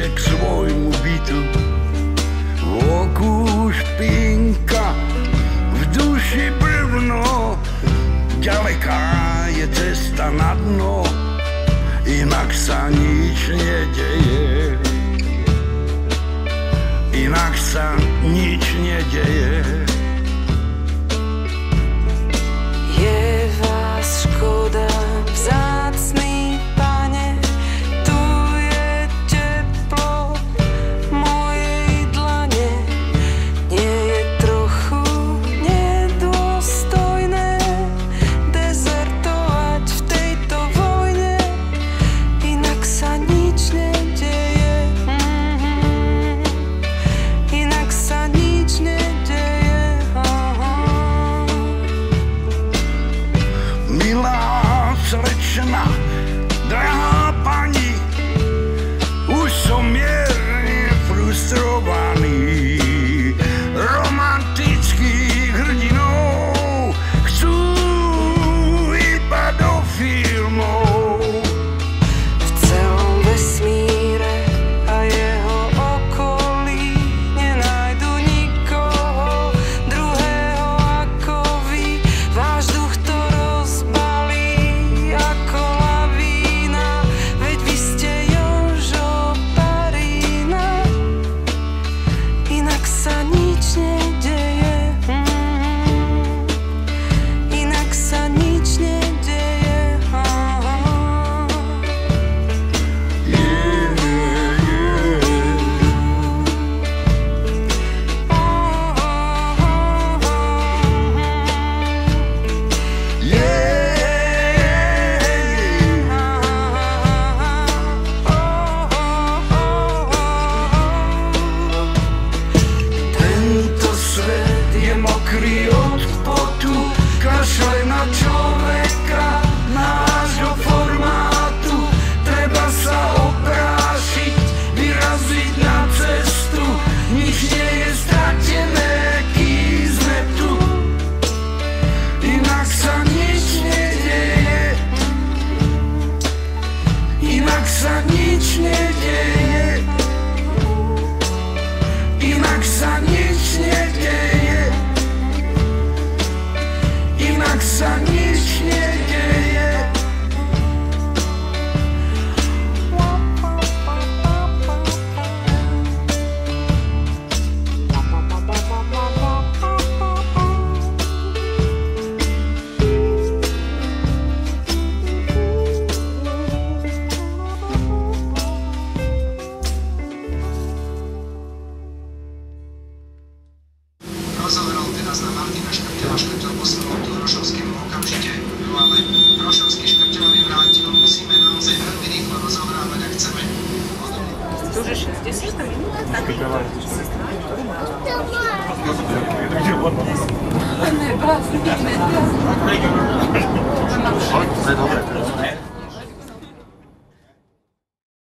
bližšie k svojmu bytu. V oku špinka, v duši brvno, ďaleká je cesta na dno, inak sa nič nedeje. Inak sa nič nedeje. Je vás škoda, vzácny pane, tu je teplo mojej dlane. Nie je trochu nedôstojné dezertovať v tejto vojne, inak sa nič nedeje. Inak sa nič nedeje. Milá slečna, drahá pani, už som mierne frustrovaný. Romantických hrdinov chcú iba do filmov. V celom vesmíre a jeho okolí nenájdu nikoho druhého ako vy. Váš duch to rozbalí ako lavína, veď vy ste Jožo Parína. Inak sa nič nedeje. Inak sa nič nedeje. Tento svet je mokrý od potu, kašle na človeka nášho formátu. Treba sa oprášiť, vyraziť na cestu, nič nie je stratené, kým sme tu. Inak sa nič nedeje. Inak sa nič nedeje. Inak sa nič nedeje. Inak sa nič nedeje. Rozoberal teraz na Martina Škrtela, Škrtel poslal to Hrošovskému okamžite, no ale Hrošovský Škrtelovi vrátil, musíme naozaj veľmi rýchlo rozohrávať, ak chceme. Ты уже 60 минут? Dobre.